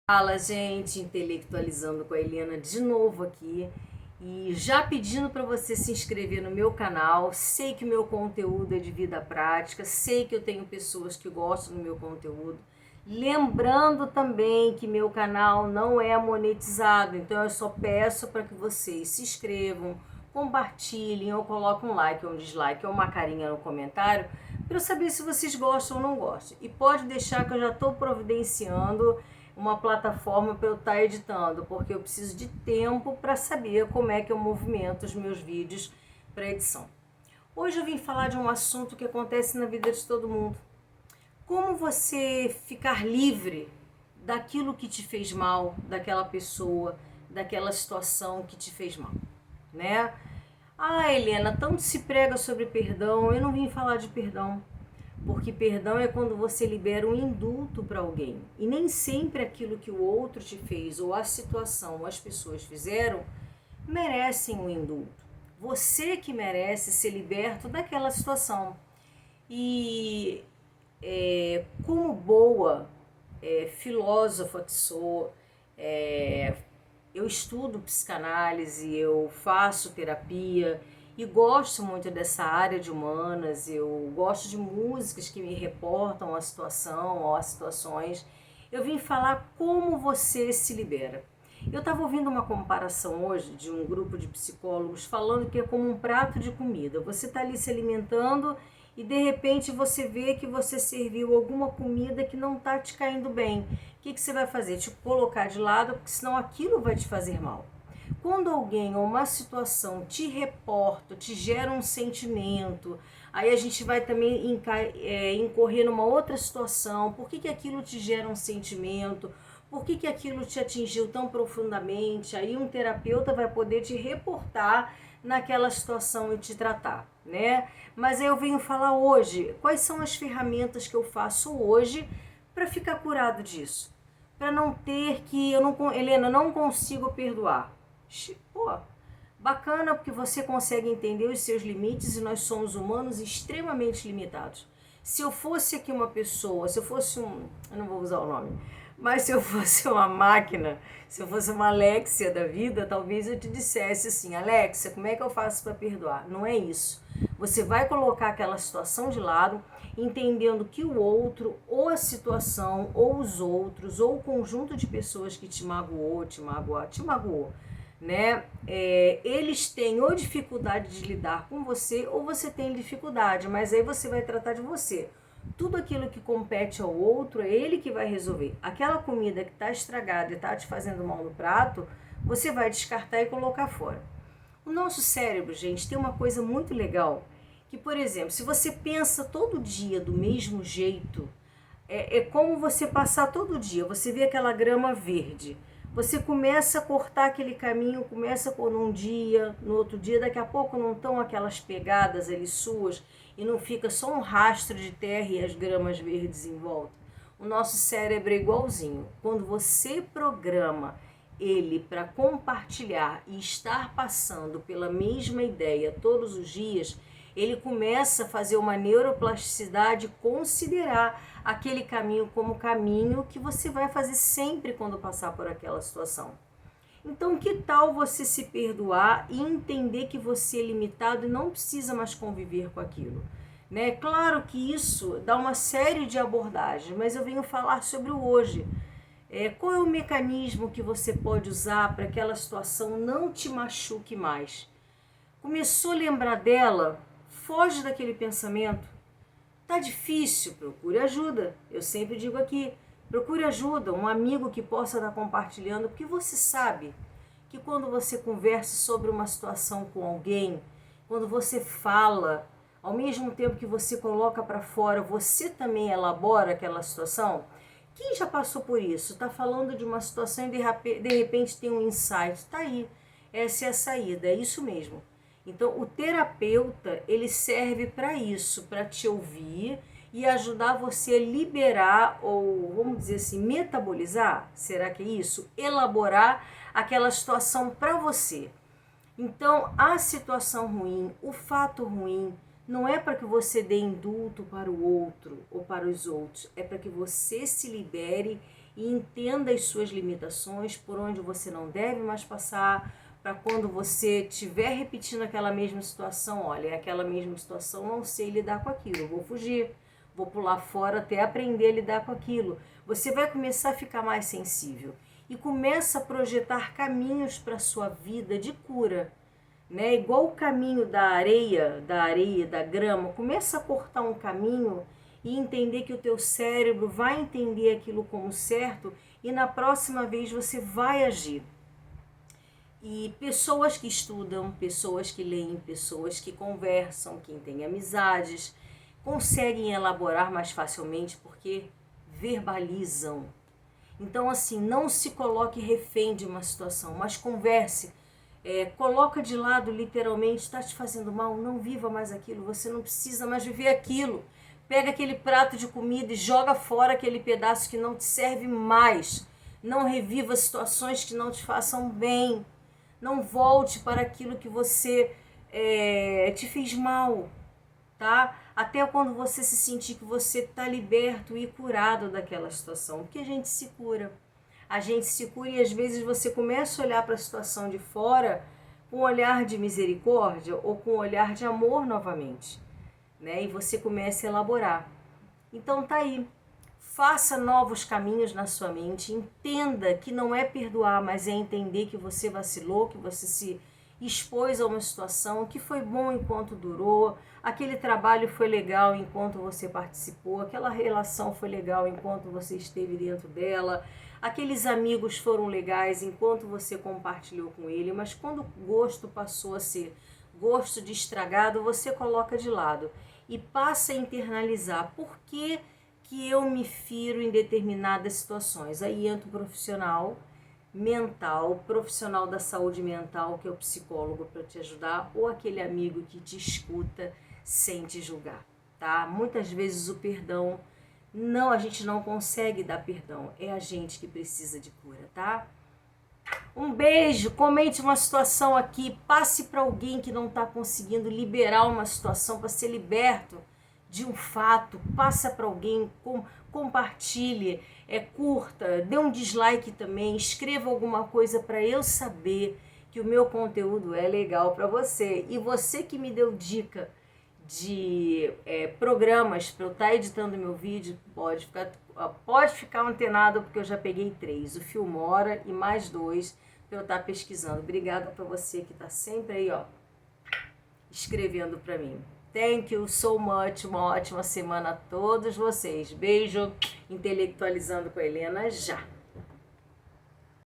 Fala, gente, intelectualizando com a Helena de novo aqui e já pedindo para você se inscrever no meu canal. Sei que o meu conteúdo é de vida prática, sei que eu tenho pessoas que gostam do meu conteúdo. Lembrando também que meu canal não é monetizado, então eu só peço para que vocês se inscrevam, compartilhem ou coloquem um like ou um dislike ou uma carinha no comentário para eu saber se vocês gostam ou não gostam. E pode deixar que eu já estou providenciando uma plataforma para eu estar editando, porque eu preciso de tempo para saber como é que eu movimento os meus vídeos para edição. Hoje eu vim falar de um assunto que acontece na vida de todo mundo. Como você ficar livre daquilo que te fez mal, daquela pessoa, daquela situação que te fez mal, né? Ah, Helena, tanto se prega sobre perdão, eu não vim falar de perdão. Porque perdão é quando você libera um indulto para alguém. E nem sempre aquilo que o outro te fez, ou a situação, ou as pessoas fizeram, merecem um indulto. Você que merece ser liberto daquela situação. E como boa filósofa que sou, eu estudo psicanálise, eu faço terapia e gosto muito dessa área de humanas, eu gosto de músicas que me reportam a situação ou as situações. Eu vim falar como você se libera. Eu estava ouvindo uma comparação hoje de um grupo de psicólogos falando que é como um prato de comida. Você está ali se alimentando e de repente você vê que você serviu alguma comida que não está te caindo bem. O que você vai fazer? Te colocar de lado, porque senão aquilo vai te fazer mal. Quando alguém ou uma situação te reporta, te gera um sentimento, aí a gente vai também incorrer numa outra situação. Por que aquilo te gera um sentimento? Por que aquilo te atingiu tão profundamente? Aí um terapeuta vai poder te reportar naquela situação e te tratar, né? Mas eu venho falar hoje, quais são as ferramentas que eu faço hoje para ficar curado disso? Para não ter que, Helena, não consigo perdoar. Pô, bacana, porque você consegue entender os seus limites e nós somos humanos extremamente limitados. Se eu fosse aqui uma pessoa, se eu fosse eu não vou usar o nome, mas se eu fosse uma máquina, se eu fosse uma Alexia da vida, talvez eu te dissesse assim: Alexia, como é que eu faço para perdoar? Não é isso. Você vai colocar aquela situação de lado, entendendo que o outro, ou a situação, ou os outros, ou o conjunto de pessoas que te magoou, né? Eles têm ou dificuldade de lidar com você, ou você tem dificuldade, mas aí você vai tratar de você. Tudo aquilo que compete ao outro é ele que vai resolver. Aquela comida que está estragada e está te fazendo mal no prato, você vai descartar e colocar fora. O nosso cérebro, gente, tem uma coisa muito legal, que, por exemplo, se você pensa todo dia do mesmo jeito, é como você passar todo dia, você vê aquela grama verde, você começa a cortar aquele caminho, começa por um dia, no outro dia, daqui a pouco não estão aquelas pegadas ali suas e não fica só um rastro de terra e as gramas verdes em volta. O nosso cérebro é igualzinho. Quando você programa ele para compartilhar e estar passando pela mesma ideia todos os dias, ele começa a fazer uma neuroplasticidade, considerar aquele caminho como caminho que você vai fazer sempre quando passar por aquela situação. Então, que tal você se perdoar e entender que você é limitado e não precisa mais conviver com aquilo? Né? Claro que isso dá uma série de abordagens, mas eu venho falar sobre o hoje. Qual é o mecanismo que você pode usar para que aquela situação não te machuque mais? Começou a lembrar dela, foge daquele pensamento. Tá difícil, procure ajuda. Eu sempre digo aqui, procure ajuda, um amigo que possa estar compartilhando, porque você sabe que quando você conversa sobre uma situação com alguém, quando você fala, ao mesmo tempo que você coloca para fora, você também elabora aquela situação. Quem já passou por isso? Está falando de uma situação e de repente tem um insight. Está aí, essa é a saída, é isso mesmo. Então, o terapeuta, ele serve para isso, para te ouvir e ajudar você a liberar, ou vamos dizer assim, metabolizar, será que é isso? Elaborar aquela situação para você. Então, a situação ruim, o fato ruim, não é para que você dê indulto para o outro ou para os outros, é para que você se libere e entenda as suas limitações, por onde você não deve mais passar, para quando você estiver repetindo aquela mesma situação, olha, é aquela mesma situação, não sei lidar com aquilo, vou fugir, vou pular fora até aprender a lidar com aquilo. Você vai começar a ficar mais sensível e começa a projetar caminhos para a sua vida de cura, né? Igual o caminho da areia, da grama, começa a cortar um caminho e entender que o teu cérebro vai entender aquilo como certo e na próxima vez você vai agir. E pessoas que estudam, pessoas que leem, pessoas que conversam, quem tem amizades, conseguem elaborar mais facilmente porque verbalizam. Então, assim, não se coloque refém de uma situação, mas converse. Coloca de lado, literalmente, está te fazendo mal, não viva mais aquilo, você não precisa mais viver aquilo. Pega aquele prato de comida e joga fora aquele pedaço que não te serve mais. Não reviva situações que não te façam bem. Não volte para aquilo que você te fez mal, tá? Até quando você se sentir que você está liberto e curado daquela situação, porque a gente se cura. A gente se cura e às vezes você começa a olhar para a situação de fora com um olhar de misericórdia ou com um olhar de amor novamente, né? E você começa a elaborar. Então tá aí. Faça novos caminhos na sua mente, entenda que não é perdoar, mas é entender que você vacilou, que você se expôs a uma situação que foi bom enquanto durou, aquele trabalho foi legal enquanto você participou, aquela relação foi legal enquanto você esteve dentro dela, aqueles amigos foram legais enquanto você compartilhou com ele, mas quando o gosto passou a ser gosto de estragado, você coloca de lado e passa a internalizar por que eu me firo em determinadas situações. Aí entra o profissional mental, profissional da saúde mental, que é o psicólogo para te ajudar, ou aquele amigo que te escuta sem te julgar, tá? Muitas vezes o perdão, não, a gente não consegue dar perdão, é a gente que precisa de cura, tá? Um beijo, comente uma situação aqui, passe para alguém que não está conseguindo liberar uma situação para ser liberto de um fato, passa para alguém, compartilhe, curta, dê um dislike também, escreva alguma coisa para eu saber que o meu conteúdo é legal para você. E você que me deu dica de programas para eu estar editando meu vídeo, pode ficar antenado, porque eu já peguei 3, o Filmora e mais 2 para eu estar pesquisando. Obrigada para você que está sempre aí, ó, escrevendo para mim. Thank you so much, uma ótima semana a todos vocês. Beijo, intelectualizando com a Helena já.